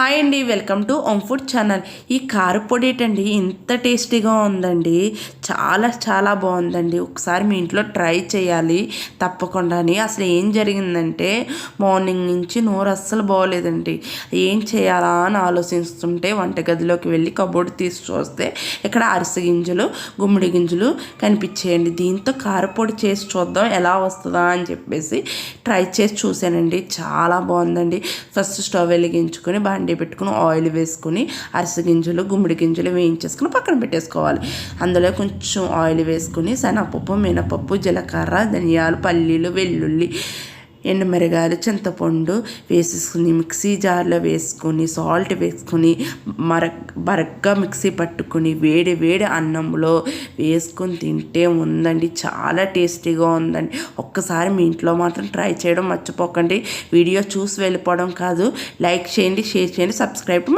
Hi అండి, welcome two ohm food channel. ఈ కారపొడి ఏంటండి ఇంత టేస్టీగా ఉందండి. చాలా చాలా బాగుందండి. ఒకసారి మీ ఇంట్లో ట్రై చేయాలి తప్పకుండాని. అసలు ఏం జరిగిందంటే మార్నింగ్ నుంచి నోరు అస్సలు బాగోలేదండి. ఏం చేయాలా అని ఆలోచిస్తుంటే వంటగదిలోకి వెళ్ళి కబోర్డ్ తీసి చూస్తే ఇక్కడ అరిసె గింజలు, గుమ్మడి గింజలు కనిపించేయండి. దీంతో కారపొడి చేసి చూద్దాం ఎలా వస్తుందా అని చెప్పేసి ట్రై చేసి చూశానండి. చాలా బాగుందండి. ఫస్ట్ స్టవ్ వెలిగించుకొని బండి పెట్టుకుని ఆయిల్ వేసుకుని అరిసె గింజలు, గుమ్మడి గింజలు వేయించేసుకుని పక్కన పెట్టేసుకోవాలి. అందులో కొంచెం ఆయిల్ వేసుకుని శనగపప్పు, మినపప్పు, జీలకర్ర, ధనియాలు, పల్లీలు, వెల్లుల్లి, ఎండుమిరగాయలు, చింతపండు వేసేసుకుని మిక్సీ జార్లో వేసుకొని సాల్ట్ వేసుకొని బరగ్గా మిక్సీ పట్టుకుని వేడి వేడి అన్నంలో వేసుకొని తింటే ఉందండి, చాలా టేస్టీగా ఉందండి. ఒక్కసారి మీ ఇంట్లో మాత్రం ట్రై చేయడం మర్చిపోకండి. వీడియో చూసి వెళ్ళిపోవడం కాదు, లైక్ చేయండి, షేర్ చేయండి, సబ్స్క్రైబ్